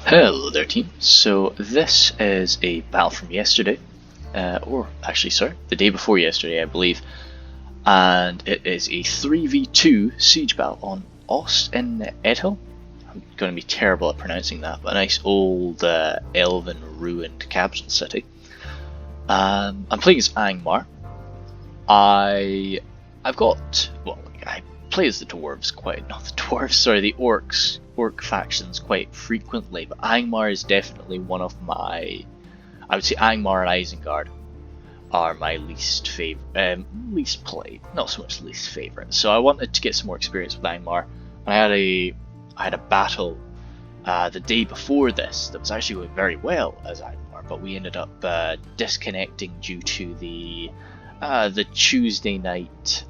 Hello there team, so this is a battle from yesterday, or actually sorry, the day before yesterday I believe, and it is a 3v2 siege battle on Ost in Edhil. I'm going to be terrible at pronouncing that, but a nice old Elven ruined capital city. I'm playing as Angmar. I've got, well, I play as the dwarves not the dwarves, sorry, the orc factions quite frequently, but Angmar is definitely one of my, I would say Angmar and Isengard are my least played, not so much least favourite. So I wanted to get some more experience with Angmar. I had a battle the day before this that was actually going very well as Angmar, but we ended up disconnecting due to the Tuesday night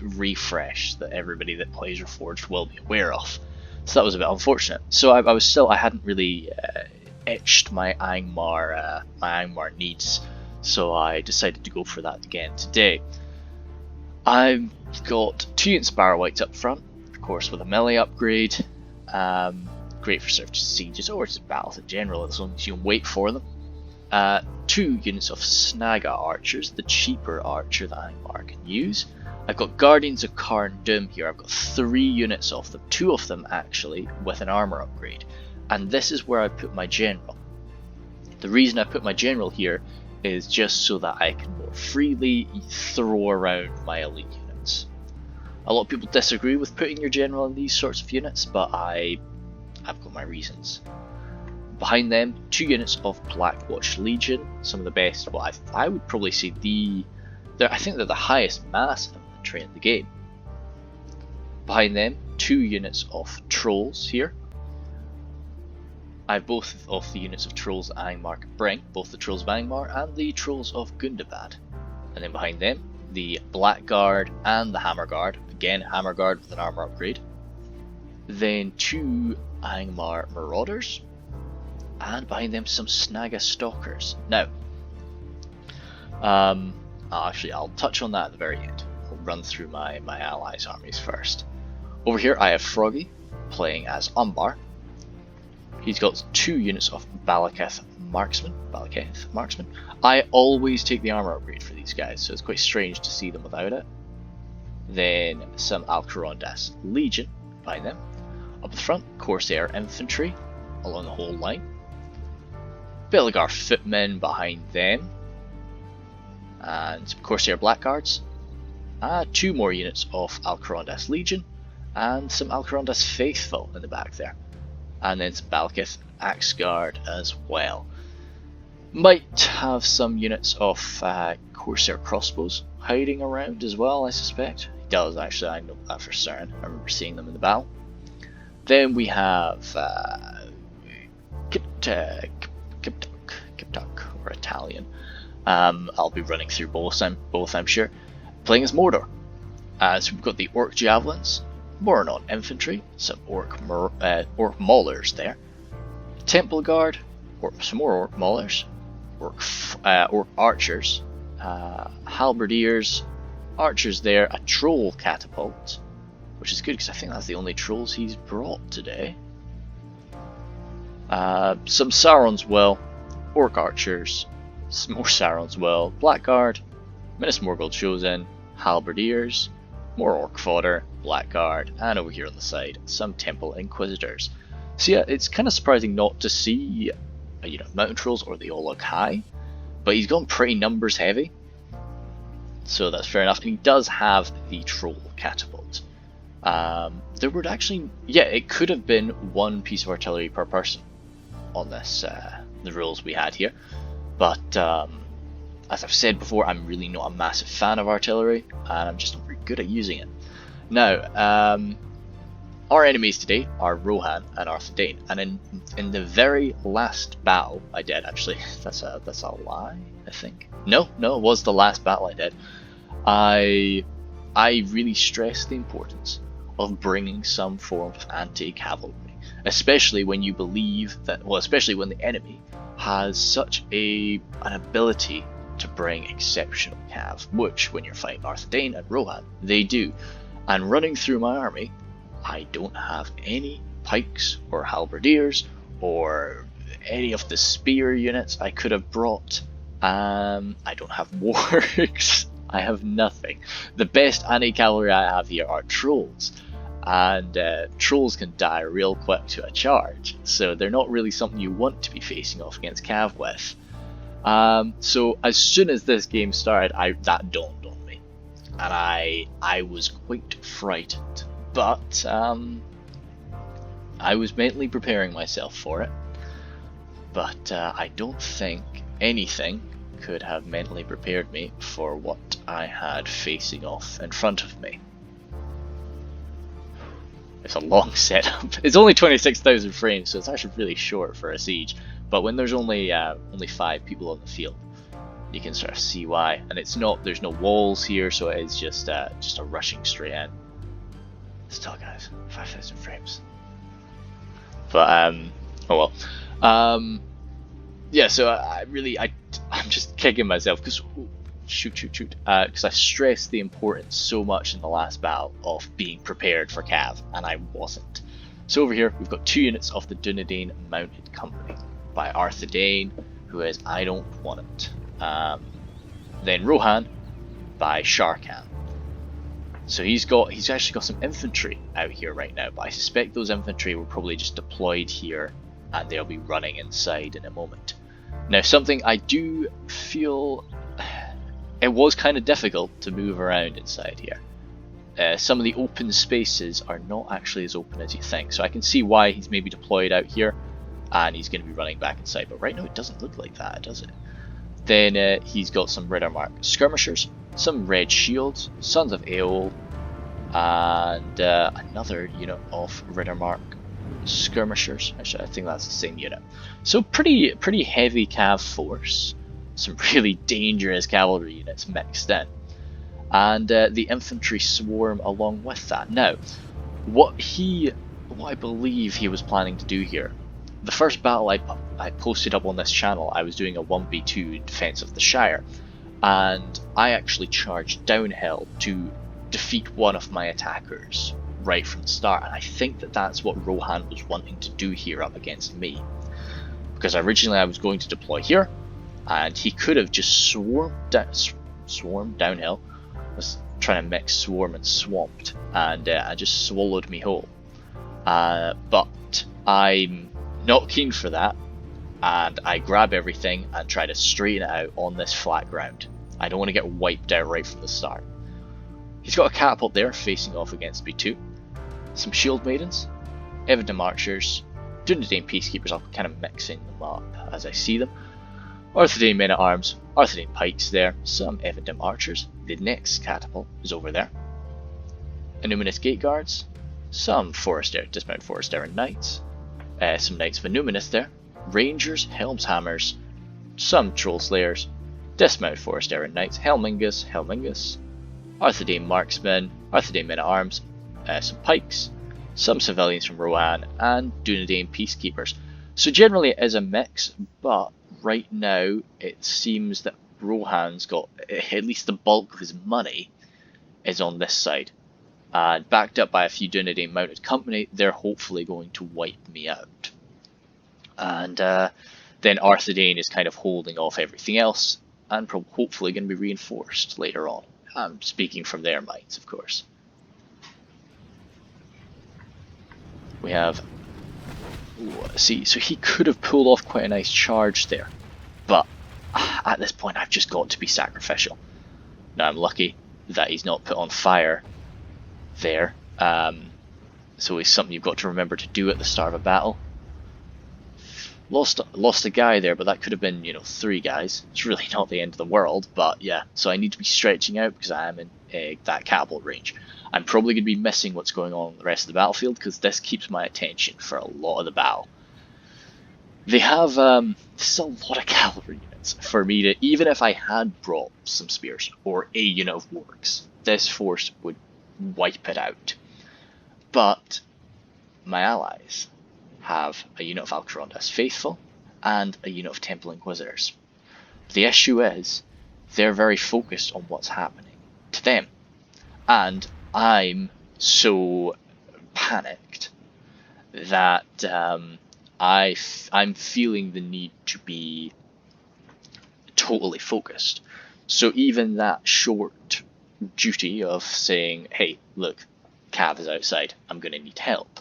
refresh that everybody that plays Reforged will be aware of. So that was a bit unfortunate. So I hadn't really etched my Angmar needs, so I decided to go for that again today. I've got 2 units of Barrow Whites up front, of course with a melee upgrade. Great for search sieges or just battles in general, as long as you can wait for them. 2 units of Snaga archers, the cheaper archer that Angmar can use. I've got Guardians of Karn Doom here. I've got 3 units of them, 2 of them actually, with an armor upgrade. And this is where I put my general. The reason I put my general here is just so that I can more freely throw around my elite units. A lot of people disagree with putting your general in these sorts of units, but I've got my reasons. Behind them, 2 units of Blackwatch Legion, some of the best. Well, I would probably say I think they're the highest mass infantry in the game. Behind them, 2 units of Trolls here. I have both of the units of Trolls that Angmar can bring, both the Trolls of Angmar and the Trolls of Gundabad. And then behind them, the Blackguard and the Hammerguard. Again, Hammerguard with an armor upgrade. Then 2 Angmar Marauders. And behind them some Snaga Stalkers. Now, I'll touch on that at the very end. I'll run through my allies' armies first. Over here I have Froggy playing as Umbar. He's got 2 units of Balaketh Marksman. I always take the armor upgrade for these guys, so it's quite strange to see them without it. Then some Alcarondas Legion behind them. Up the front, Corsair Infantry along the whole line. Belagar Footmen behind them. And some Corsair Blackguards. 2 more units of Alcarondas Legion. And some Alcarondas Faithful in the back there. And then some Balakith Axeguard as well. Might have some units of Corsair Crossbows hiding around as well, I suspect. He does actually, I know that for certain. I remember seeing them in the battle. Then we have Kiptuk, or Italian. I'll be running through both I'm sure. Playing as Mordor. So we've got the Orc Javelins, Moranon Infantry, some Orc Maulers there, Temple Guard, some more Orc Maulers, Orc Archers, Halberdiers, Archers there, a Troll Catapult, which is good because I think that's the only Trolls he's brought today. Some Sauron's Well, Orc Archers, some more Sauron's Well, Blackguard, Minas Morgul Chosen, Halberdiers, more Orc Fodder, Blackguard, and over here on the side, some Temple Inquisitors. So yeah, it's kind of surprising not to see, Mountain Trolls or the Olog High, but he's gone pretty numbers heavy, so that's fair enough. And he does have the Troll Catapult. There would actually, it could have been 1 piece of artillery per person on this, the rules we had here, but as I've said before, I'm really not a massive fan of artillery, and I'm just not very good at using it. Now, our enemies today are Rohan and Arthedain, and in the very last battle I did, actually, that's a lie, I think. No, it was the last battle I did. I really stressed the importance of bringing some form of anti-cavalry, especially when you believe that, well, especially when the enemy has such an ability to bring exceptional cav, which when you're fighting Arthedain and Rohan, they do. And running through my army, I don't have any pikes or halberdiers or any of the spear units I could have brought. I don't have wargs. I have nothing. The best anti-cavalry I have here are trolls, and trolls can die real quick to a charge, so they're not really something you want to be facing off against cav with. So as soon as this game started, that dawned on me, and I was quite frightened, but I was mentally preparing myself for it. But I don't think anything could have mentally prepared me for what I had facing off in front of me. It's a long setup. It's only 26,000 frames, so it's actually really short for a siege. But when there's only 5 people on the field, you can sort of see why. And it's not, there's no walls here, so it is just a rushing straight in. Still, guys, 5,000 frames. But oh well. Yeah, so I'm just kicking myself because because I stressed the importance so much in the last battle of being prepared for cav, and I wasn't. So over here we've got 2 units of the Numenorean Mounted Company by Arthedain, who is I don't want it. Then Rohan by Sharkan. So he's actually got some infantry out here right now, but I suspect those infantry were probably just deployed here and they'll be running inside in a moment. Now, something I do feel, it was kind of difficult to move around inside here. Some of the open spaces are not actually as open as you think, so I can see why he's maybe deployed out here and he's going to be running back inside, but right now it doesn't look like that, does it? Then he's got some Riddermark skirmishers, some red shields, Sons of Edhil, and another unit of Riddermark skirmishers. Actually, I think that's the same unit. So pretty heavy cav force, some really dangerous cavalry units mixed in, and the infantry swarm along with that. Now, what I believe he was planning to do here. The first battle I posted up on this channel, I was doing a 1v2 defense of the Shire, and I actually charged downhill to defeat one of my attackers right from the start, and I think that's what Rohan was wanting to do here up against me, because originally I was going to deploy here and he could have just swarmed downhill. I was trying to mix swarm and swamped, and I just swallowed me whole, but I'm not keen for that, and I grab everything and try to straighten it out on this flat ground. I don't want to get wiped out right from the start. He's got a catapult there facing off against me too. Some shield maidens, Elven archers, Numenorean peacekeepers. I'll kind of mixing them up as I see them. Arthedain men at arms, Arthedain pikes there, some Elven archers. The next catapult is over there. Numinous gate guards, some dismount Forester knights, some knights of Numinous there, rangers, helms hammers, some troll slayers, dismount Forester knights, Helmingus, Arthedain marksmen, Arthedain men at arms, some pikes, some civilians from Rohan, and Numenorean peacekeepers. So generally it is a mix, but right now it seems that Rohan's got at least the bulk of his money is on this side. And backed up by a few Numenorean Mounted Company, they're hopefully going to wipe me out. And then Arthedain is kind of holding off everything else, and hopefully going to be reinforced later on. I'm speaking from their minds, of course. We have, see, so he could have pulled off quite a nice charge there, but at this point I've just got to be sacrificial. Now I'm lucky that he's not put on fire there, so it's something you've got to remember to do at the start of a battle. Lost a guy there, but that could have been, 3 guys. It's really not the end of the world, but yeah, so I need to be stretching out because I am in that catapult range. I'm probably going to be missing what's going on in the rest of the battlefield because this keeps my attention for a lot of the battle. They have, this is a lot of cavalry units for me to, even if I had brought some spears or a unit of wargs, this force would wipe it out. But my allies have a unit of Alcarondas Faithful and a unit of Temple Inquisitors. The issue is, they're very focused on what's happening to them, and I'm so panicked that I'm feeling the need to be totally focused. So even that short duty of saying, hey, look, Cav is outside, I'm going to need help,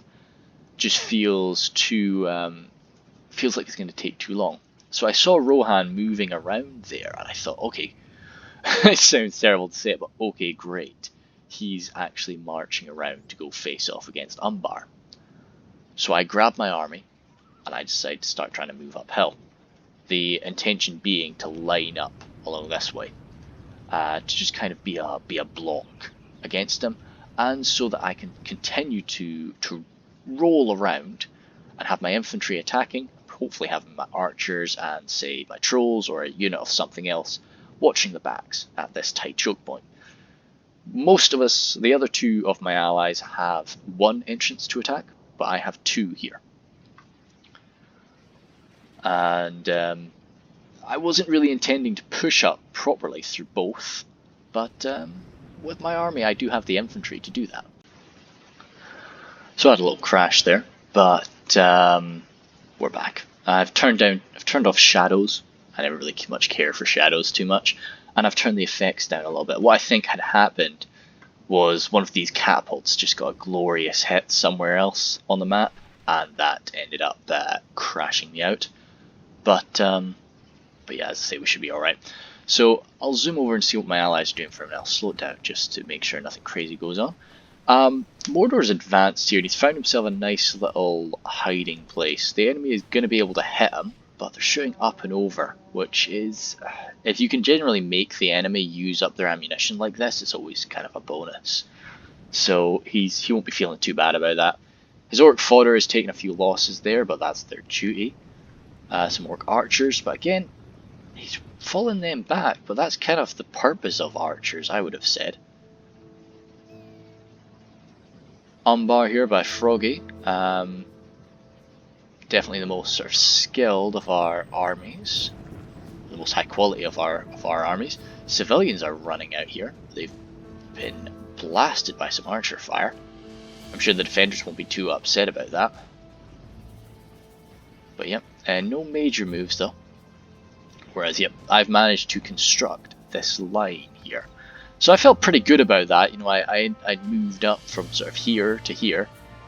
just feels feels like it's going to take too long. So I saw Rohan moving around there, and I thought, okay, it sounds terrible to say it, but okay, great. He's actually marching around to go face off against Umbar. So I grabbed my army, and I decided to start trying to move uphill. The intention being to line up along this way, to just kind of be a block against him, and so that I can continue to roll around and have my infantry attacking, hopefully having my archers and say my trolls or a unit of something else watching the backs at this tight choke point. Most of us, the other two of my allies, have one entrance to attack, but I have two here. And I wasn't really intending to push up properly through both, but with my army I do have the infantry to do that. So I had a little crash there, but we're back. I've turned off shadows. I never really much care for shadows too much, and I've turned the effects down a little bit. What I think had happened was one of these catapults just got a glorious hit somewhere else on the map, and that ended up crashing me out. But yeah, as I say, we should be alright. So I'll zoom over and see what my allies are doing for a minute. I'll slow it down just to make sure nothing crazy goes on. Mordor's advanced here, and he's found himself a nice little hiding place. The enemy is going to be able to hit him, but they're shooting up and over, which is, if you can generally make the enemy use up their ammunition like this, it's always kind of a bonus. So he won't be feeling too bad about that. His orc fodder has taken a few losses there, but that's their duty. Some orc archers, but again, he's fallen them back, but that's kind of the purpose of archers, I would have said. Umbar here by Froggy, definitely the most sort of skilled of our armies, the most high quality of our armies. Civilians are running out here. They've been blasted by some archer fire. I'm sure the defenders won't be too upset about that. But yep, no major moves though. Whereas yep, I've managed to construct this line here. So I felt pretty good about that. You know, I'd moved up from sort of here to here,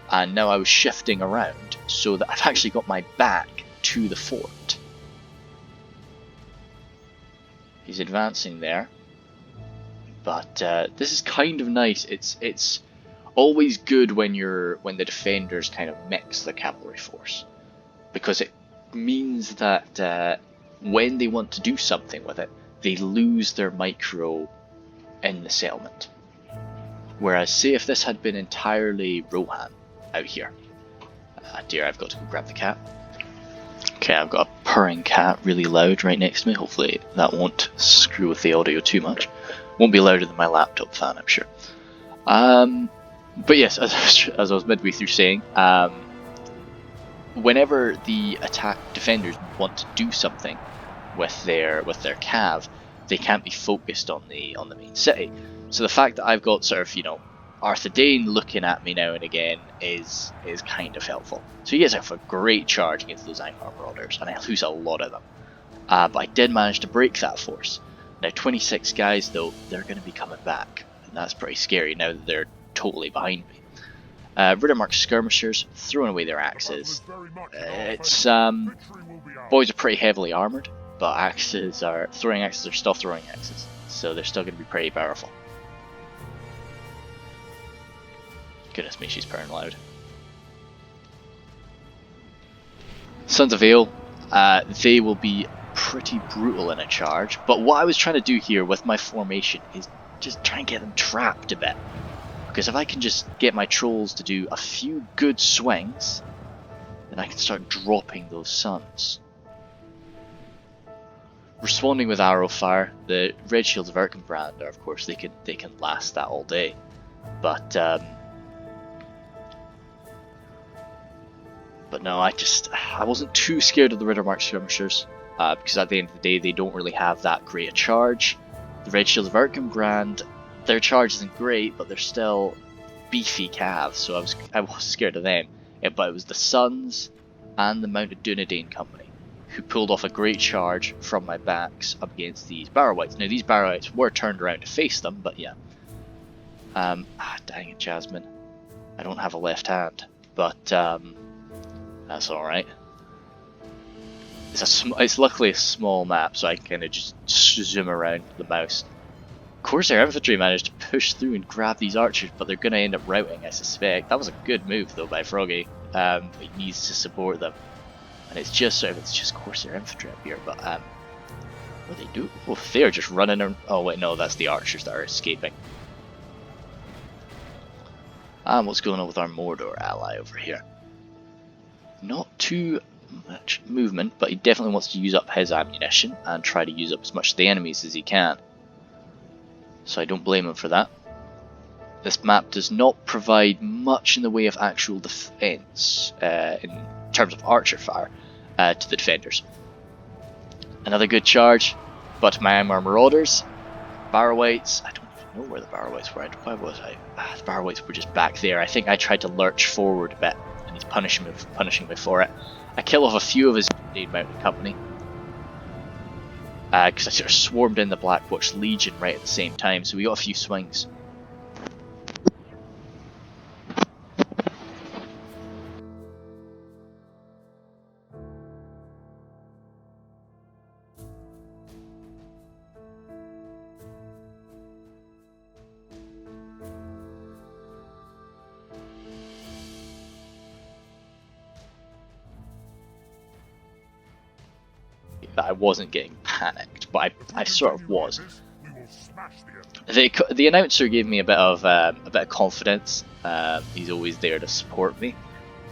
and now I was shifting around so that I've actually got my back to the fort. He's advancing there, but this is kind of nice. It's always good when the defenders kind of mix the cavalry force, because it means that when they want to do something with it, they lose their micro in the settlement. Whereas, say if this had been entirely Rohan out here. Dear, I've got to go grab the cat. Okay, I've got a purring cat really loud right next to me. Hopefully that won't screw with the audio too much. Won't be louder than my laptop fan, I'm sure. But yes, as I was midway through saying, whenever the attack defenders want to do something with their cav, they can't be focused on the main city. So the fact that I've got sort of, you know, Arthedain looking at me now and again is kind of helpful. So he gets out for a great charge against those Einhar Marauders, and I lose a lot of them. But I did manage to break that force. Now 26 guys though, they're going to be coming back, and that's pretty scary now that they're totally behind me. Riddermark skirmishers throwing away their axes. Boys are pretty heavily armoured, but throwing axes are still throwing axes, so they're still going to be pretty powerful. Goodness me, she's purring loud. Sons of Edhil, they will be pretty brutal in a charge, but what I was trying to do here with my formation is just try and get them trapped a bit. Because if I can just get my trolls to do a few good swings, then I can start dropping those suns. Responding with arrow fire, the red shields of Erkenbrand are, of course, they can last that all day. But no, I wasn't too scared of the Riddermark skirmishers, because at the end of the day they don't really have that great a charge. The red shields of Erkenbrand, their charge isn't great, but they're still beefy calves, so I was scared of them. But it was the Suns and the Numenorean company, who pulled off a great charge from my backs up against these Barrow-wights. Now these Barrow-wights were turned around to face them, but yeah. Dang it, Jasmine. I don't have a left hand, but that's alright. It's luckily a small map, so I can kind of just zoom around the mouse. Corsair infantry managed to push through and grab these archers, but they're going to end up routing, I suspect. That was a good move though by Froggy. He needs to support them, and it's just Corsair infantry up here. But what do they do? Oh, they're just running. Oh wait, no, that's the archers that are escaping. What's going on with our Mordor ally over here? Not too much movement, but he definitely wants to use up his ammunition and try to use up as much of the enemies as he can. So I don't blame him for that. This map does not provide much in the way of actual defense in terms of archer fire to the defenders. Another good charge, but my Marauders, Barrow-wights, I don't even know where the Barrow-wights were. Why was I? The Barrow-wights were just back there. I think I tried to lurch forward a bit, and he's punishing me for it. I kill off a few of his mounted company, because I sort of swarmed in the Blackwatch Legion right at the same time, so we got a few swings. That I wasn't getting panicked, but I sort of was. The announcer gave me a bit of confidence. He's always there to support me,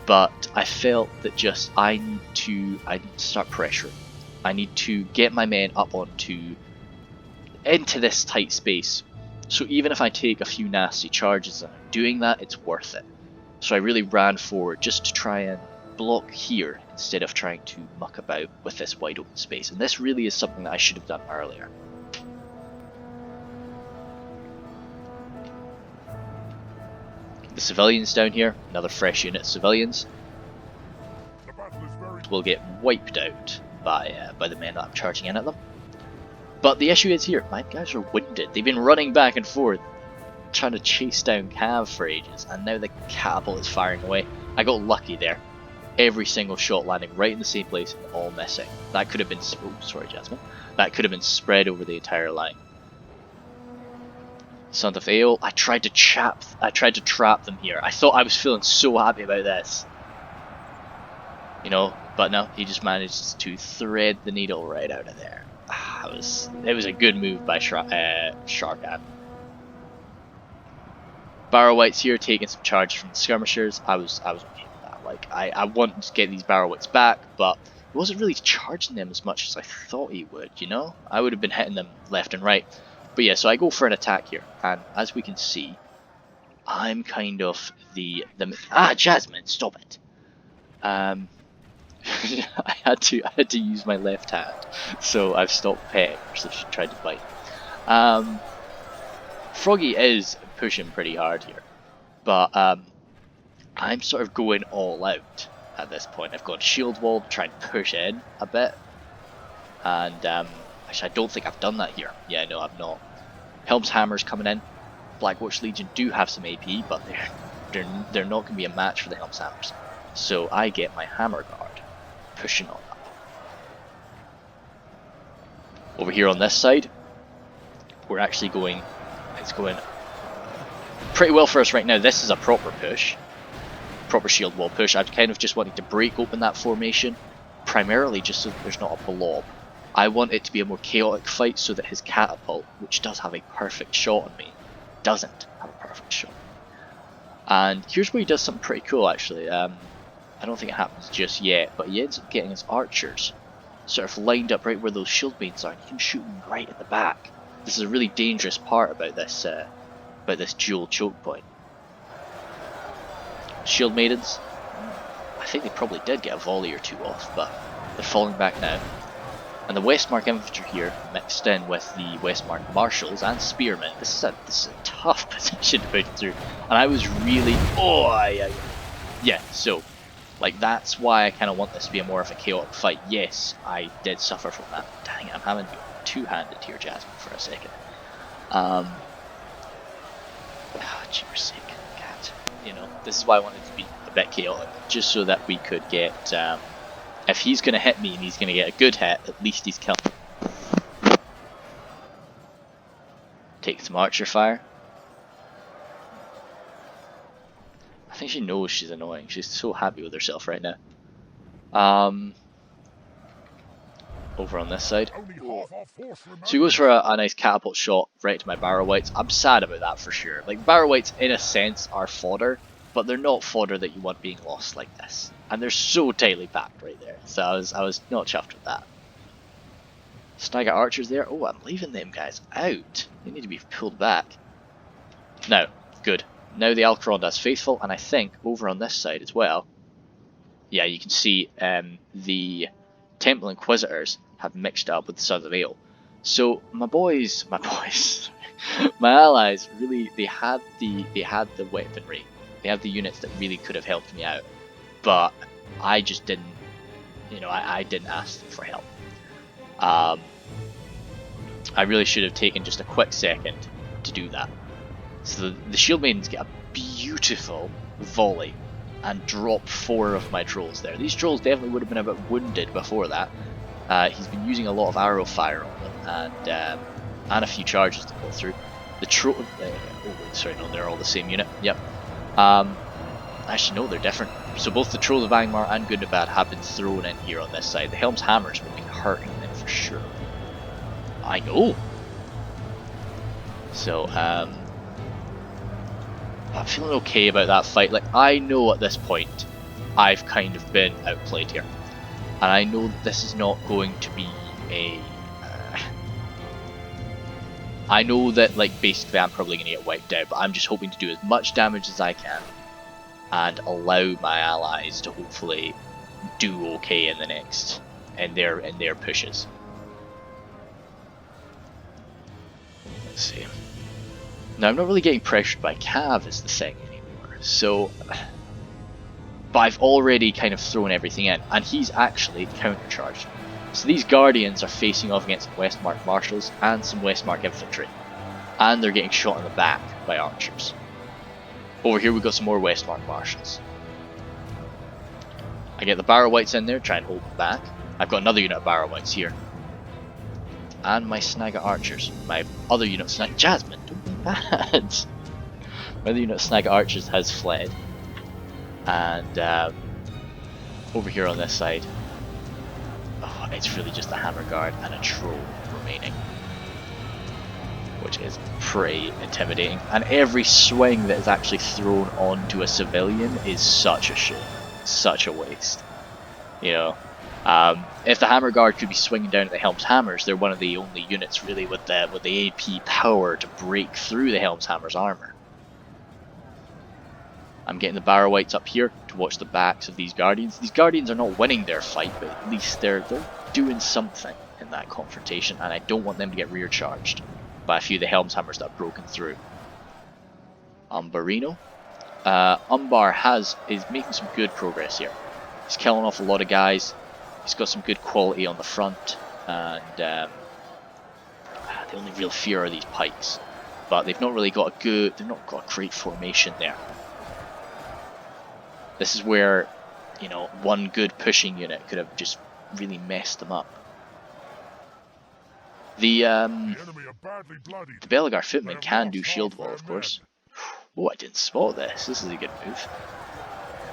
but I felt that just I need to start pressuring. I need to get my men up into this tight space. So even if I take a few nasty charges and I'm doing that, it's worth it. So I really ran forward just to try and block here instead of trying to muck about with this wide open space, and this really is something that I should have done earlier. The civilians down here, another fresh unit of civilians, will get wiped out by the men that I'm charging in at them. But the issue is here, my guys are winded. They've been running back and forth trying to chase down Cav for ages, and now the catapult is firing away. I got lucky there. Every single shot landing right in the same place and all missing. That could have been, oh, sorry Jasmine, that could have been spread over the entire line. Son of Edhil, I tried to trap them here. I thought I was feeling so happy about this, you know, but no, he just managed to thread the needle right out of there. It was a good move by Sharkan. Barrow-wights here taking some charges from the skirmishers. I was okay with that. Like I wanted to get these Barrow-wights back, but he wasn't really charging them as much as I thought he would, you know? I would have been hitting them left and right. But yeah, so I go for an attack here, and as we can see, I'm kind of the Jasmine, stop it. I had to use my left hand, so I've stopped petting her, so she tried to bite. Froggy is pushing pretty hard here, but I'm sort of going all out at this point. I've got shield wall to try and push in a bit, and actually I don't think I've done that here. Yeah, no, I've not. Helm's Hammer's coming in. Blackwatch Legion do have some AP, but they're not going to be a match for the Helm's Hammers. So I get my Hammer Guard pushing on up. Over here on this side, we're actually going, it's going pretty well for us right now. This is a proper push, proper shield wall push. I've kind of just wanted to break open that formation, primarily just so that there's not a blob. I want it to be a more chaotic fight so that his catapult, which does have a perfect shot on me, doesn't have a perfect shot. And here's where he does something pretty cool actually. I don't think it happens just yet, but he ends up getting his archers sort of lined up right where those shield maidens are, and he can shoot them right at the back. This is a really dangerous part about this dual choke point. Shield maidens, I think they probably did get a volley or two off, but they're falling back now. And the Westmark infantry here mixed in with the Westmark marshals and spearmen. This is a tough position to put through, and I was really yeah. So Like, that's why I kind of want this to be more of a chaotic fight. Yes, I did suffer from that. Dang it, I'm having to be two-handed here, Jasmine, for a second. Jeepers sake, cat. You know, this is why I wanted to be a bit chaotic, just so that we could get, if he's going to hit me and he's going to get a good hit, at least he's killed. Take some archer fire. I think she knows she's annoying. She's so happy with herself right now. Over on this side. So he goes for a nice catapult shot right to my barrow wights. I'm sad about that for sure. Like, barrow wights in a sense are fodder, but they're not fodder that you want being lost like this. And they're so tightly packed right there. So I was not chuffed with that. Snag at archers there. Oh, I'm leaving them guys out. They need to be pulled back. Now, good. Now the Alcaronda's faithful, and I think over on this side as well, yeah, you can see the Temple Inquisitors have mixed up with the Sons of Edhil. So my allies really, they had the weaponry, they had the units that really could have helped me out, but I just didn't, you know, I didn't ask them for help. I really should have taken just a quick second to do that. So the Shield Maidens get a beautiful volley and drop 4 of my trolls there. These trolls definitely would have been a bit wounded before that. He's been using a lot of arrow fire on them and a few charges to go through. The troll, sorry, no, they're all the same unit. Yep. Actually, no, they're different. So both the Trolls of Angmar and Gundabad have been thrown in here on this side. The Helm's Hammers will be hurting them for sure. I know. So, I'm feeling okay about that fight. Like, I know at this point I've kind of been outplayed here, and I know that this is not going to be a I know that, like, basically I'm probably going to get wiped out, but I'm just hoping to do as much damage as I can and allow my allies to hopefully do okay in the next in their pushes. Let's see. Now, I'm not really getting pressured by Cav is the thing anymore, so... But I've already kind of thrown everything in, and he's actually countercharged. So these Guardians are facing off against some Westmark Marshals and some Westmark Infantry, and they're getting shot in the back by archers. Over here we've got some more Westmark Marshals. I get the Barrow Wights in there, try and hold them back. I've got another unit of Barrow Wights here. And my Snagga Archers. My other unit of Snagga... Jasmine, don't be bad! My other unit of Snagga Archers has fled. And over here on this side, oh, it's really just a Hammer Guard and a Troll remaining, which is pretty intimidating. And every swing that is actually thrown onto a civilian is such a shame, such a waste. You know, if the Hammer Guard could be swinging down at the Helm's Hammers, they're one of the only units really with the AP power to break through the Helm's Hammers armor. I'm getting the Barrow Wights up here to watch the backs of these Guardians. These Guardians are not winning their fight, but at least they're doing something in that confrontation, and I don't want them to get rear charged by a few of the Helm's Hammers that have broken through. Umbarino. Umbar is making some good progress here. He's killing off a lot of guys. He's got some good quality on the front, and the only real fear are these pikes. But they've not really got they've not got a great formation there. This is where, you know, one good pushing unit could have just really messed them up. The Belagar Footman can do shield wall, of course. Oh, I didn't spot this. This is a good move.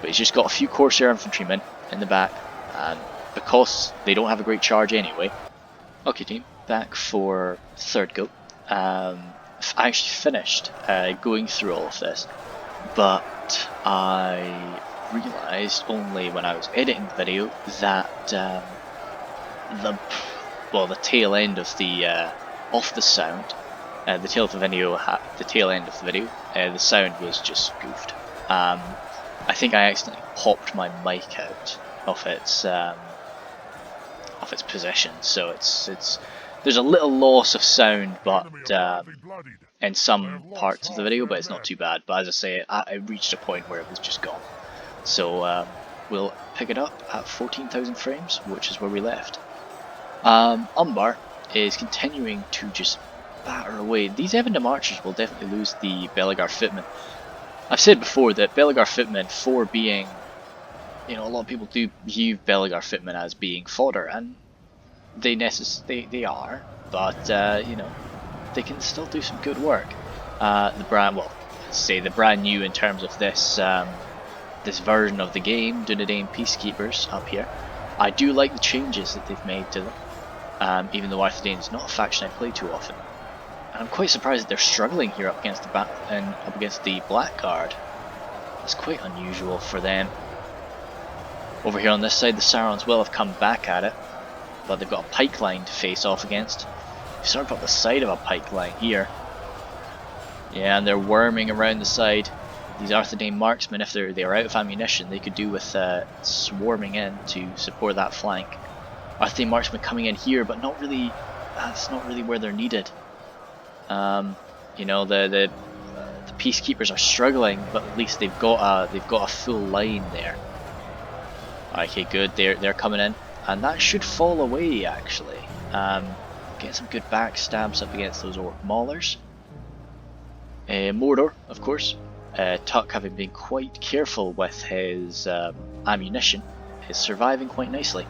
But he's just got a few Corsair infantrymen in the back, and because they don't have a great charge anyway. Okay, team, back for third go. I actually finished going through all of this, but I realised only when I was editing the video that the tail end of the sound, the tail end of the video, the sound was just goofed. I think I accidentally popped my mic out of its position, so there's a little loss of sound, but in some parts of the video, but it's not too bad. But as I say, I reached a point where it was just gone. So we'll pick it up at 14,000 frames, which is where we left. Umbar is continuing to just batter away. These Evendom archers will definitely lose the Belegar footmen. I've said before that Belegar footmen, for being, you know, a lot of people do view Belegar footmen as being fodder, and they are, but you know, they can still do some good work. The brand new in terms of this this version of the game, Numenorean Peacekeepers up here. I do like the changes that they've made to them, even though Arthedain is not a faction I play too often. And I'm quite surprised that they're struggling here up against the Blackguard. That's quite unusual for them. Over here on this side, the Saurons will have come back at it, but they've got a pike line to face off against. They've sort of got the side of a pike line here. Yeah, and they're worming around the side. These Arthedain marksmen, if they're out of ammunition, they could do with swarming in to support that flank. Arthedain marksmen coming in here, but not really. That's not really where they're needed. You know, the peacekeepers are struggling, but at least they've got a full line there. Okay, good. They're coming in, and that should fall away actually. Getting some good backstabs up against those orc maulers. Mordor, of course. Tuck, having been quite careful with his ammunition, is surviving quite nicely.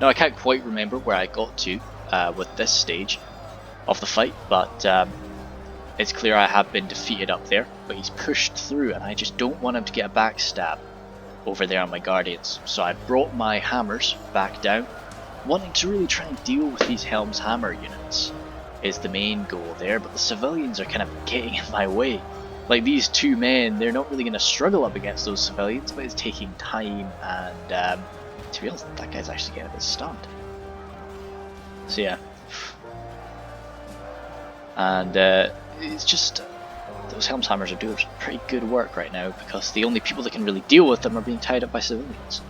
Now I can't quite remember where I got to with this stage of the fight, but it's clear I have been defeated up there, but he's pushed through and I just don't want him to get a backstab over there on my Guardians. So I brought my hammers back down, wanting to really try and deal with these Helm's Hammer units is the main goal there, but the civilians are kind of getting in my way. Like these two men, they're not really going to struggle up against those civilians, but it's taking time, and to be honest, that guy's actually getting a bit stunned. So yeah. And it's just, those Helm's Hammers are doing pretty good work right now, because the only people that can really deal with them are being tied up by civilians.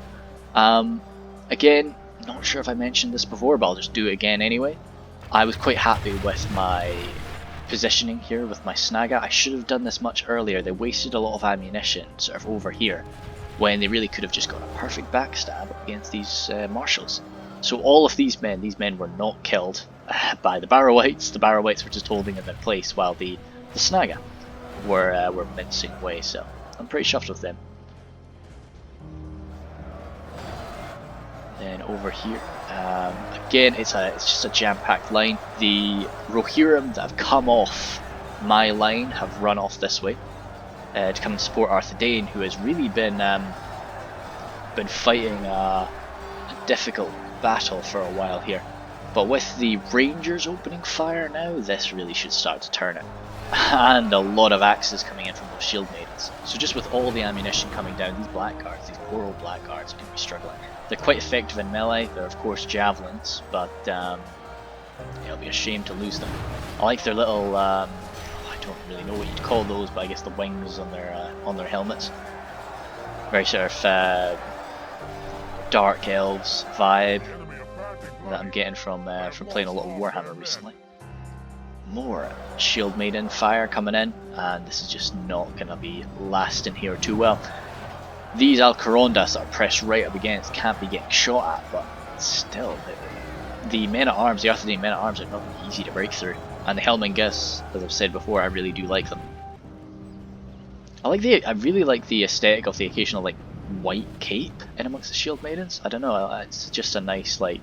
Again, not sure if I mentioned this before, but I'll just do it again anyway. I was quite happy with my positioning here with my Snaga. I should have done this much earlier. They wasted a lot of ammunition sort of over here, when they really could have just got a perfect backstab against these marshals. So all of these men were not killed by the Barrow-wights. The Barrow-wights were just holding them in place, while the Snaga were mincing away. So I'm pretty chuffed with them. Then over here, again, it's just a jam-packed line. The Rohirrim that have come off my line have run off this way to come and support Arthedain, who has really been fighting a difficult battle for a while here. But with the Rangers opening fire now, this really should start to turn it. And a lot of axes coming in from those shield maidens. So just with all the ammunition coming down, these blackguards, these poor old blackguards, are going to be struggling. They're quite effective in melee. They're of course javelins, but it'll be a shame to lose them. I like their little, I don't really know what you'd call those, but I guess the wings on their helmets. Very sort of dark elves vibe that I'm getting from playing a lot of Warhammer recently. More shield maiden fire coming in, and this is just not going to be lasting here too well. These Alcarondas that are pressed right up against can't be getting shot at, but still, the men-at-arms, the Arthedain men-at-arms are not easy to break through. And the Helmingas, as I've said before, I really do like them. I really like the aesthetic of the occasional like white cape in amongst the shield maidens. I don't know, it's just a nice, like,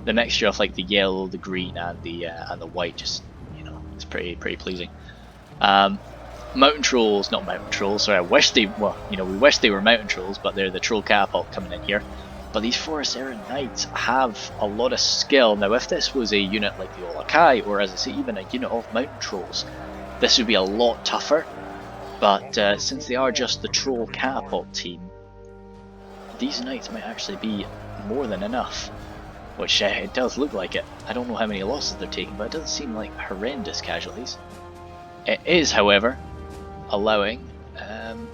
the mixture of like the yellow, the green, and the white. Just, you know, it's pretty pleasing. Mountain trolls, not mountain trolls. Sorry, I wish they. Well, you know, we wish they were mountain trolls, but they're the troll catapult coming in here. But these Forest Errant Knights have a lot of skill. Now, if this was a unit like the Olakai, or as I say, even a unit of mountain trolls, this would be a lot tougher. But since they are just the troll catapult team, these knights might actually be more than enough. Which it does look like it. I don't know how many losses they're taking, but it doesn't seem like horrendous casualties. It is, however, allowing.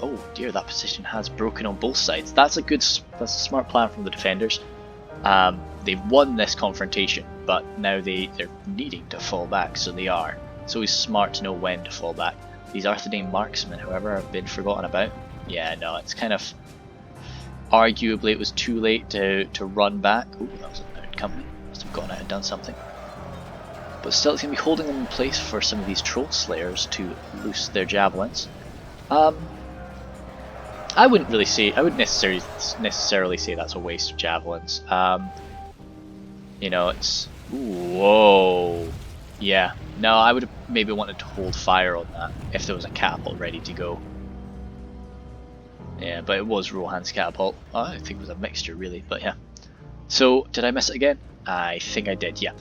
Oh dear, that position has broken on both sides. That's a smart plan from the defenders. They've won this confrontation, but now they're needing to fall back, so they are. It's always smart to know when to fall back. These Arthedain marksmen, however, have been forgotten about. Yeah, no, it's kind of. Arguably, it was too late to run back. Oh, that was an outcoming. Must have gone out and done something. But still, it's going to be holding them in place for some of these troll slayers to loose their javelins. I wouldn't really say. I wouldn't necessarily say that's a waste of javelins. You know, it's. Ooh, whoa. Yeah. No, I would have maybe wanted to hold fire on that if there was a catapult ready to go. Yeah, but it was Rohan's catapult. Oh, I think it was a mixture, really. But yeah. So, did I miss it again? I think I did. Yeah.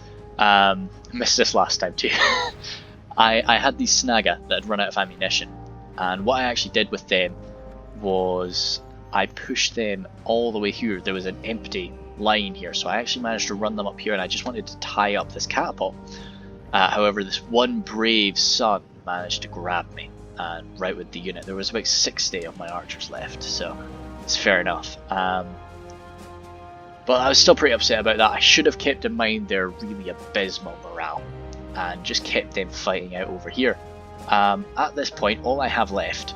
Missed this last time too. I had these Snaga that had run out of ammunition, and what I actually did with them was I pushed them all the way here. There was an empty line here, so I actually managed to run them up here, and I just wanted to tie up this catapult. However, this one brave son managed to grab me and routed the unit. There was about 60 of my archers left, so it's fair enough. But I was still pretty upset about that. I should have kept in mind their really abysmal morale and just kept them fighting out over here. At this point, all I have left,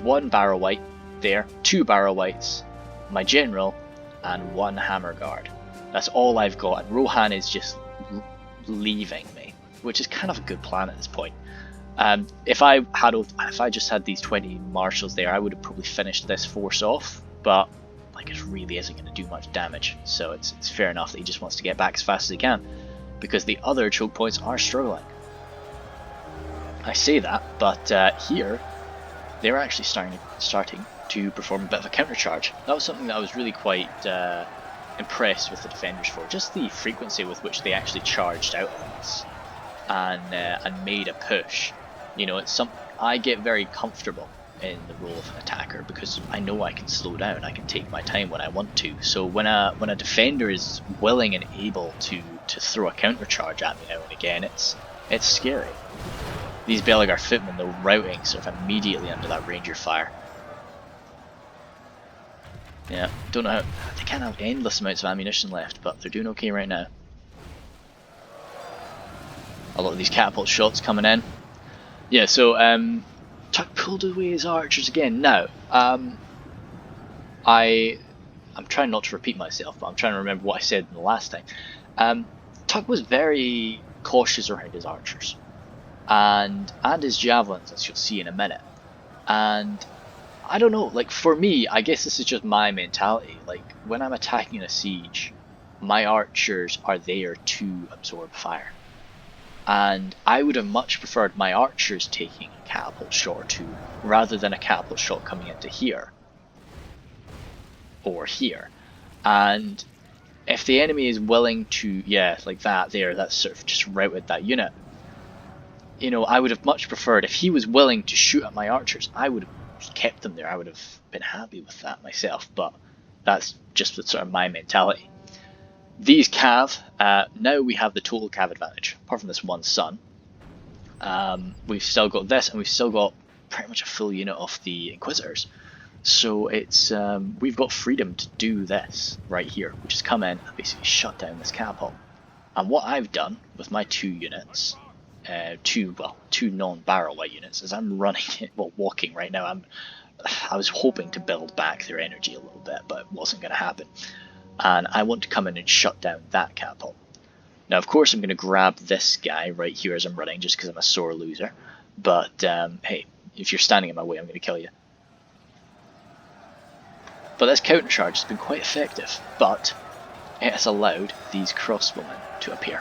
one barrow white there, two barrow whites, my general, and one hammer guard. That's all I've got, and Rohan is just leaving me, which is kind of a good plan at this point. If I just had these 20 marshals there, I would have probably finished this force off, but like it really isn't going to do much damage, so it's fair enough that he just wants to get back as fast as he can, because the other choke points are struggling. I say that, but here they're actually starting to perform a bit of a countercharge. That was something that I was really quite impressed with the defenders for, just the frequency with which they actually charged out on us and made a push. You know, I get very comfortable in the role of an attacker because I know I can slow down, I can take my time when I want to. So when a defender is willing and able to throw a countercharge at me now and again, it's scary. These Belagar footmen, though, routing sort of immediately under that ranger fire. Yeah, don't know how they can't have endless amounts of ammunition left, but they're doing okay right now. A lot of these catapult shots coming in. Yeah, so Tuck pulled away his archers again. Now, I'm trying not to repeat myself, but I'm trying to remember what I said in the last time. Tuck was very cautious around his archers and his javelins, as you'll see in a minute. And I don't know, like for me, I guess this is just my mentality. Like when I'm attacking a siege, my archers are there to absorb fire. And I would have much preferred my archers taking a catapult shot or two, rather than a catapult shot coming into here. Or here. And if the enemy is willing to, yeah, like that there, that's sort of just routed that unit. You know, I would have much preferred, if he was willing to shoot at my archers, I would have kept them there. I would have been happy with that myself, but that's just sort of my mentality. These cav, now we have the total cav advantage, apart from this one son. We've still got this, and we've still got pretty much a full unit of the Inquisitors. So it's we've got freedom to do this right here, which is come in and basically shut down this catapult. And what I've done with my two units, two non-barrel white units, is I'm running it, well, walking right now. I was hoping to build back their energy a little bit, but it wasn't going to happen. And I want to come in and shut down that catapult. Now, of course, I'm going to grab this guy right here as I'm running, just because I'm a sore loser. But, hey, if you're standing in my way, I'm going to kill you. But this countercharge has been quite effective, but it has allowed these crossbowmen to appear.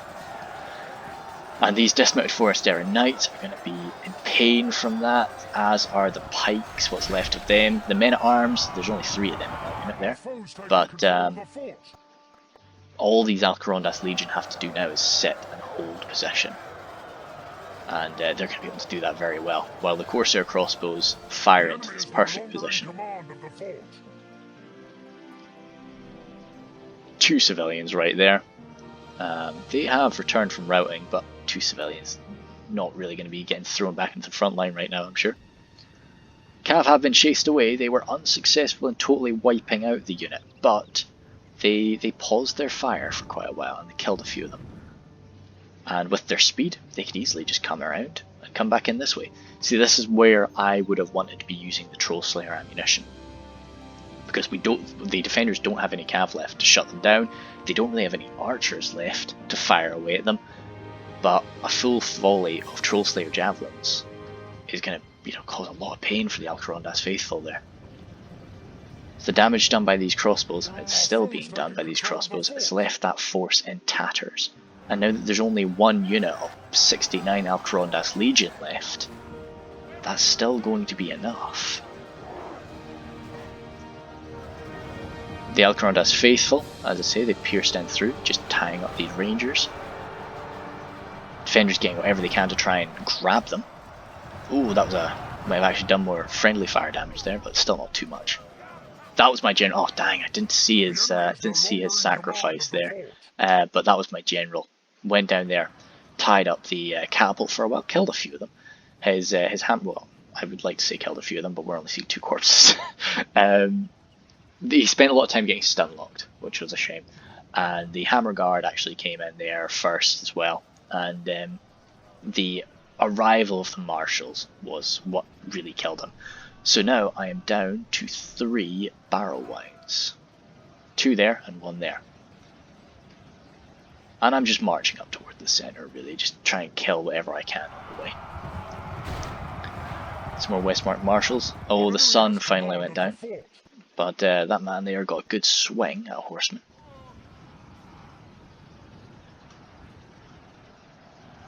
And these dismounted Forestera Knights are going to be in pain from that, as are the pikes, what's left of them. The men-at-arms, there's only 3 of them in that unit there. But all these Alcarondas Legion have to do now is sit and hold position. And they're going to be able to do that very well, while the Corsair crossbows fire into this perfect position. 2 civilians right there. They have returned from routing, but 2 civilians not really going to be getting thrown back into the front line right now, I'm sure. Cav have been chased away. They were unsuccessful in totally wiping out the unit, but they paused their fire for quite a while and they killed a few of them. And with their speed, they could easily just come around and come back in this way. See, this is where I would have wanted to be using the Troll Slayer ammunition. because the defenders don't have any cav left to shut them down. They don't really have any archers left to fire away at them. But a full volley of Troll Slayer javelins is going to, cause a lot of pain for the Alcarondas faithful there. The damage done by these crossbows, and it's still being done by these crossbows, has left that force in tatters. And now that there's only one unit of 69 Alcarondas Legion left, that's still going to be enough. The Alcarondas faithful, as I say, they pierced in through, just tying up these rangers. Defenders getting whatever they can to try and grab them. Ooh, that was might have actually done more friendly fire damage there, but still not too much. That was my general. Oh dang! I didn't see his sacrifice there. But that was my general. Went down there, tied up the catapult for a while, killed a few of them. His well, I would like to say killed a few of them, but we're only seeing 2 corpses. He spent a lot of time getting stun locked, which was a shame. And the hammer guard actually came in there first as well. And the arrival of the marshals was what really killed him. So now I am down to 3 barrow wines. 2 there and 1 there. And I'm just marching up toward the centre, really, just try and kill whatever I can on the way. Some more Westmark marshals. Oh, the sun finally went down. But that man there got a good swing at a horseman.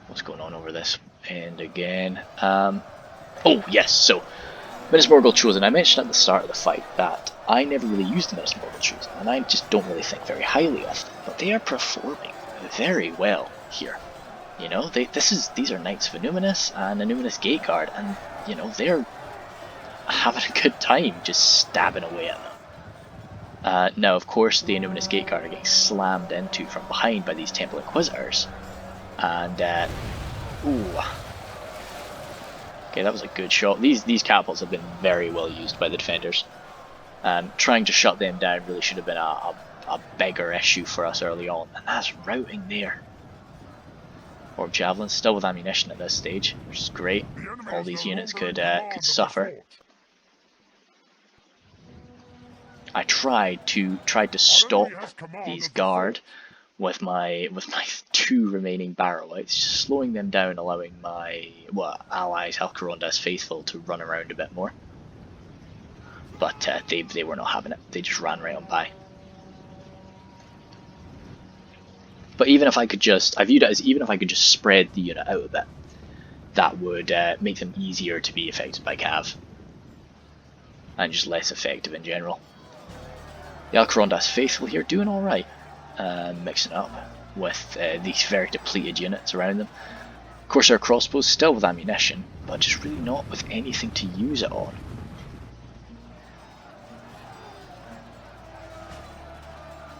What's going on over this end again? Oh yes, so Minas Morgul Chosen. I mentioned at the start of the fight that I never really used the Minas Morgul Chosen, and I just don't really think very highly of them. But they are performing very well here. These are Knights of Numinous and a Numinous Gate Guard, and they're having a good time just stabbing away at them. Now, of course, the Numinous Gate Guard are getting slammed into from behind by these Temple Inquisitors. And, ooh. Okay, that was a good shot. These catapults have been very well used by the defenders. Trying to shut them down really should have been a bigger issue for us early on. And that's routing there. Orb Javelins, still with ammunition at this stage, which is great. All these units could suffer. I tried to stop these guard with my 2 remaining barrow lights, just slowing them down, allowing my allies Alcarondas faithful to run around a bit more. But they were not having it. They just ran right on by. But even if I could I viewed it as even if I could just spread the unit out a bit, that would make them easier to be affected by cav, and just less effective in general. The Alcarondas faithful here doing all right. Mixing up with these very depleted units around them. Of course, our crossbows still with ammunition, but just really not with anything to use it on.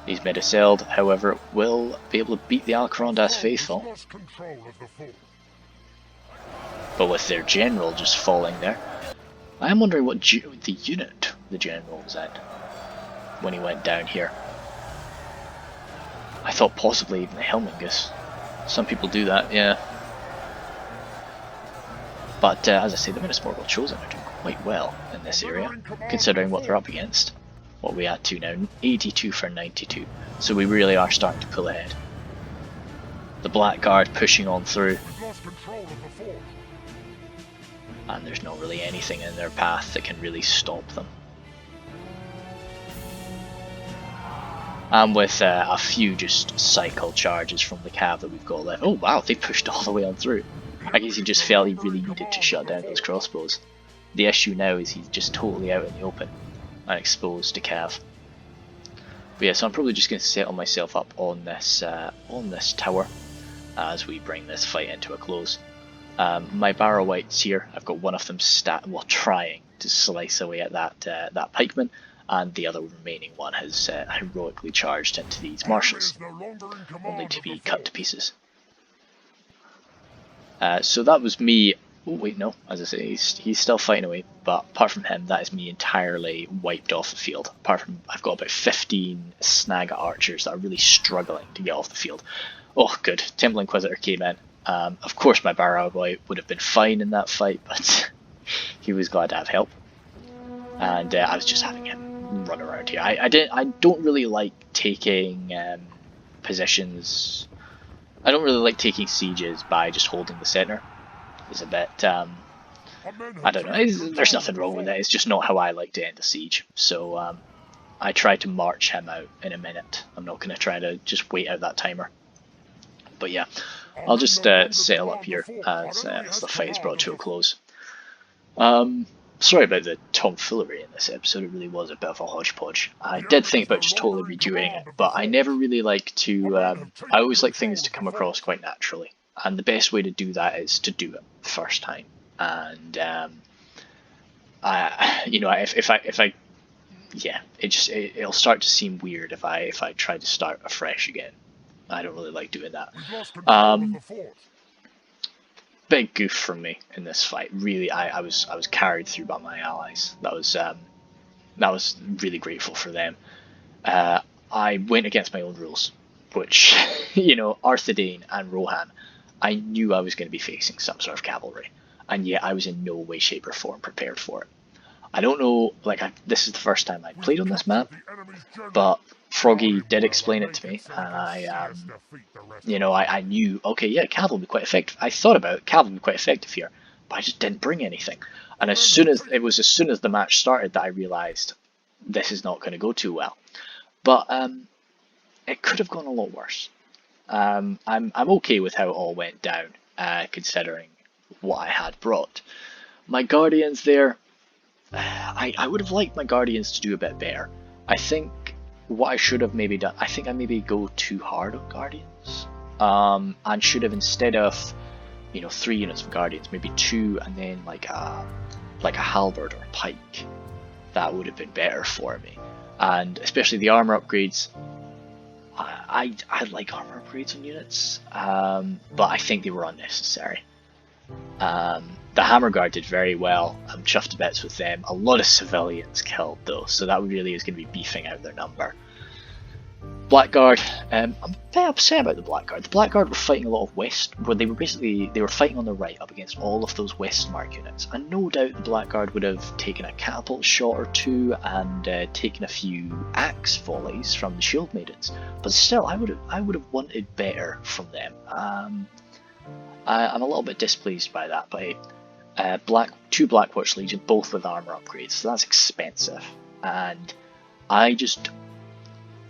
These Mediceld, however, will be able to beat the Alcarondas faithful. But with their general just falling there, I am wondering what the unit the general was at when he went down here. I thought possibly even the Helmingus. Some people do that, yeah. But as I say, the Minas Morgul Chosen are doing quite well in this area, considering what they're up against. What we at to now, 82 for 92. So we really are starting to pull ahead. The Blackguard pushing on through. And there's not really anything in their path that can really stop them. And with a few just cycle charges from the cav that we've got left. Oh wow, they pushed all the way on through. I guess he just felt he really needed to shut down those crossbows. The issue now is he's just totally out in the open and exposed to cav. But yeah, so I'm probably just going to settle myself up on this tower as we bring this fight into a close. My barrow wights here, I've got one of them trying to slice away at that pikeman, and the other remaining one has heroically charged into these marshals, only to be cut to pieces. So that was me. Oh wait, no, as I say, he's still fighting away, but apart from him, that is me entirely wiped off the field. Apart from, I've got about 15 snag archers that are really struggling to get off the field. Oh good, Temple Inquisitor came in. Of course my barrow boy would have been fine in that fight, but he was glad to have help. And I was just having him run around here. I don't really like taking positions. I don't really like taking sieges by just holding the center. It's a bit I don't know. There's nothing wrong with it. It's just not how I like to end a siege. So I try to march him out in a minute. I'm not going to try to just wait out that timer. But yeah, I'll just settle up here as the fight is brought to a close. Sorry about the tomfoolery in this episode. It really was a bit of a hodgepodge. I did think about just totally redoing it, but I never really like to. I always like things to come across quite naturally, and the best way to do that is to do it first time. And it'll start to seem weird if I try to start afresh again. I don't really like doing that. Big goof from me in this fight. Really, I was carried through by my allies. That was really grateful for them. I went against my own rules, which Arthedain and Rohan, I knew I was going to be facing some sort of cavalry, and yet I was in no way, shape, or form prepared for it. I don't know, this is the first time I played on this map, but Froggy did explain it to me, and I knew, okay, yeah, cavalry would be quite effective. I thought about it, cavalry would be quite effective here, but I just didn't bring anything. And as soon as the match started that I realised this is not going to go too well. But it could have gone a lot worse. I'm okay with how it all went down, considering what I had brought. My Guardians there, I would have liked my Guardians to do a bit better. I think what I should have maybe done, I think I maybe go too hard on Guardians, and should have, instead of 3 units of Guardians, maybe 2, and then like a halberd or a pike. That would have been better for me. And especially the armor upgrades, I like armor upgrades on units, but I think they were unnecessary. The Hammer Guard did very well. I'm chuffed to bits with them. A lot of civilians killed though, so that really is going to be beefing out their number. Blackguard, I'm a bit upset about the Blackguard. The Blackguard were fighting a lot of west, where they were fighting on the right up against all of those Westmark units, and no doubt the Blackguard would have taken a catapult shot or two and taken a few axe volleys from the Shield Maidens. But still, I would have wanted better from them. I'm a little bit displeased by that, but hey, 2 Blackwatch Legion, both with armor upgrades, so that's expensive. And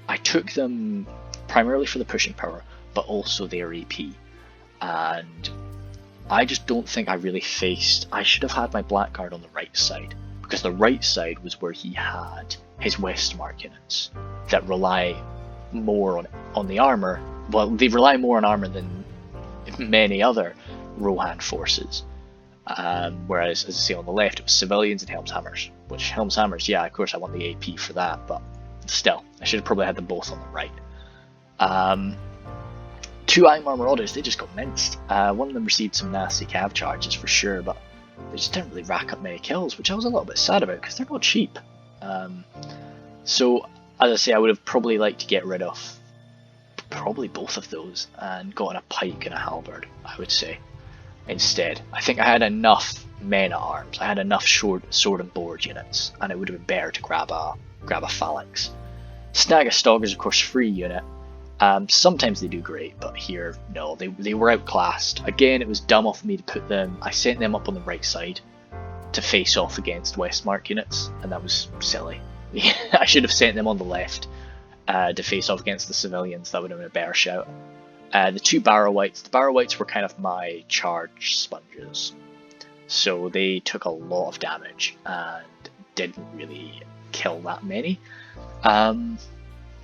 I took them primarily for the pushing power, but also their AP. And I just don't think I really faced. I should have had my Blackguard on the right side, because the right side was where he had his Westmark units that rely more on the armor. Well, they rely more on armor than many other Rohan forces. Whereas, as I say, on the left it was civilians and Helm's Hammers. Which Helm's Hammers, yeah, of course I want the AP for that, but still, I should have probably had them both on the right. 2 Iron Marauders, they just got minced. One of them received some nasty cav charges for sure, but they just didn't really rack up many kills, which I was a little bit sad about because they're not cheap. So, as I say, I would have probably liked to get rid of probably both of those and gotten a pike and a halberd, I would say, instead. I think I had enough men at arms, I had enough sword and board units, and it would have been better to grab a phalanx. Snag a Stog is of course free unit. Sometimes they do great, but here, no, they were outclassed. Again, it was dumb of me to put them, I sent them up on the right side to face off against Westmark units, and that was silly. I should have sent them on the left to face off against the civilians. That would have been a better shout. The 2 Barrow-wights, the Barrow-wights were kind of my charge sponges, so they took a lot of damage and didn't really kill that many.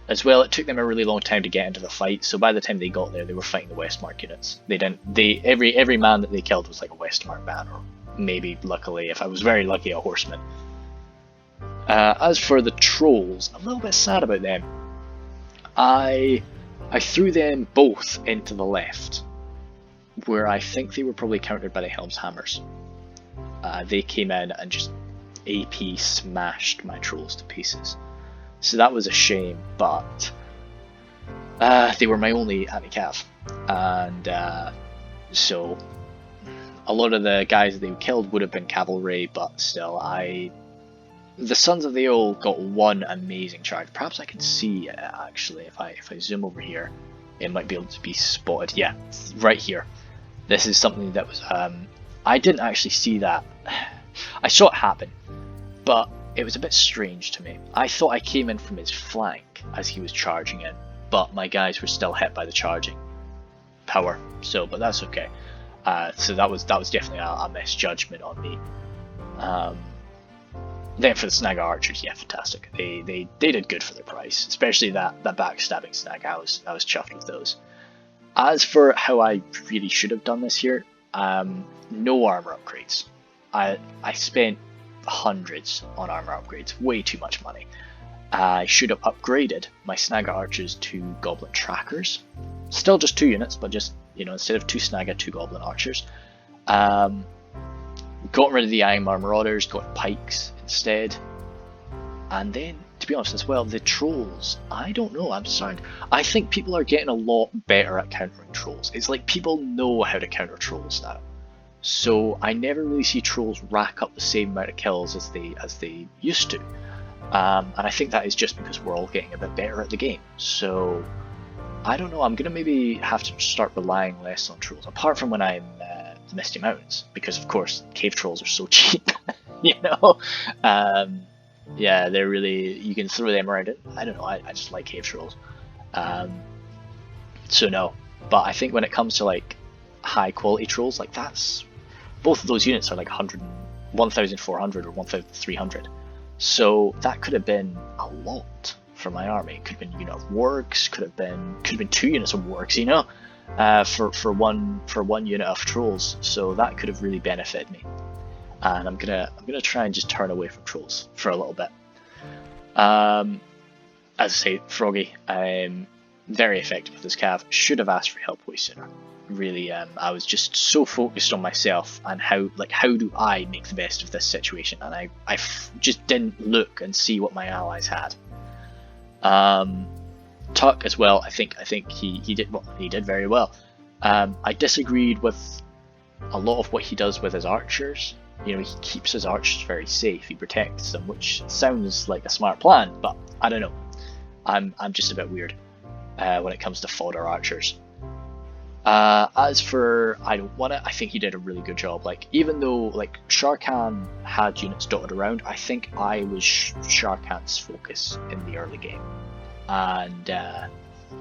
As well, it took them a really long time to get into the fight, so by the time they got there, they were fighting the Westmark units. Every man that they killed was like a Westmark man, or maybe, luckily, if I was very lucky, a horseman. As for the Trolls, I'm a little bit sad about them. I threw them both into the left, where I think they were probably countered by the Helm's Hammers. They came in and just AP smashed my Trolls to pieces. So that was a shame, but they were my only anti-cav. And so a lot of the guys that they killed would have been cavalry, but still, the Sons of the Owl got one amazing charge. Perhaps I can see it actually if I zoom over here. It might be able to be spotted. Yeah, right here. This is something that was I didn't actually see that. I saw it happen, but it was a bit strange to me. I thought I came in from his flank as he was charging in, but my guys were still hit by the charging power. So, but that's okay. So that was definitely a misjudgment on me. Then for the Snag Archers, yeah, fantastic. They did good for their price, especially that backstabbing snag. I was chuffed with those. As for how I really should have done this here, no armor upgrades. I spent hundreds on armor upgrades, way too much money. I should have upgraded my Snag Archers to Goblin Trackers. Still just 2 units, but just, you know, instead of 2 Snag, 2 Goblin Archers. Got rid of the Iron Marauders, got Pikes instead. And then, to be honest as well, the Trolls, I don't know, I'm sorry. I think people are getting a lot better at countering Trolls. It's like people know how to counter Trolls now. So I never really see Trolls rack up the same amount of kills as they used to. And I think that is just because we're all getting a bit better at the game. So I don't know, I'm going to maybe have to start relying less on Trolls, apart from when I'm the Misty Mountains, because of course cave Trolls are so cheap, you know? Yeah, they're really, you can throw them around it. I don't know, I just like cave Trolls. So no, but I think when it comes to like high quality Trolls, like that's, both of those units are like 1,400 or 1,300. So that could have been a lot for my army. Could have been a unit of wargs, could have been 2 units of wargs, you know, for one unit of Trolls. So that could have really benefited me. And I'm gonna try and just turn away from Trolls for a little bit. As I say, Froggy, very effective with his cav. Should have asked for help way sooner. Really, I was just so focused on myself and how do I make the best of this situation, and I just didn't look and see what my allies had. Tuck as well. I think he did very well. I disagreed with a lot of what he does with his archers. You know, he keeps his archers very safe. He protects them, which sounds like a smart plan, but I don't know. I'm just a bit weird when it comes to fodder archers. As for I don't want it, I think he did a really good job. Like, even though like Sharkan had units dotted around, I think I was Sharkan's focus in the early game, and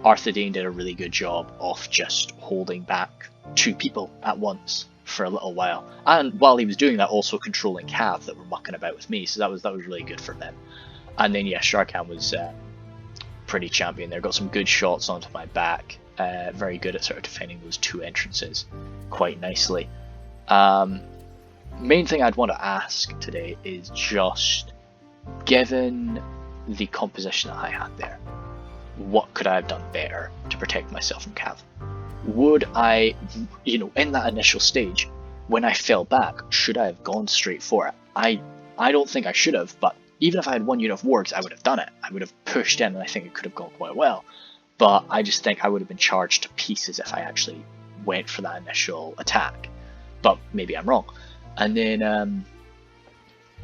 Arthedain did a really good job of just holding back 2 people at once for a little while, and while he was doing that, also controlling cav that were mucking about with me. So that was really good for them. And then yeah, Sharkan was pretty champion there. Got some good shots onto my back. Very good at sort of defending those 2 entrances quite nicely. Main thing I'd want to ask today is just, given the composition that I had there, what could I have done better to protect myself from cav? Would I, you know, in that initial stage, when I fell back, should I have gone straight for it? I don't think I should have, but even if I had 1 unit of wargs, I would have done it. I would have pushed in, and I think it could have gone quite well. But I just think I would have been charged to pieces if I actually went for that initial attack. But maybe I'm wrong. And then,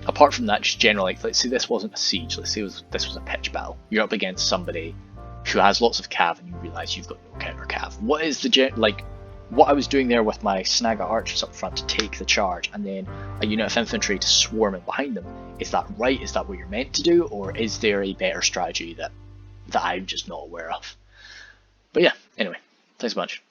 apart from that, just generally, like, let's say this wasn't a siege, let's say this was a pitch battle. You're up against somebody who has lots of cav, and you realise you've got no counter cav. What is what I was doing there with my Snaga archers up front to take the charge, and then a unit of infantry to swarm in behind them? Is that right? Is that what you're meant to do? Or is there a better strategy that I'm just not aware of? But yeah, anyway, thanks a bunch.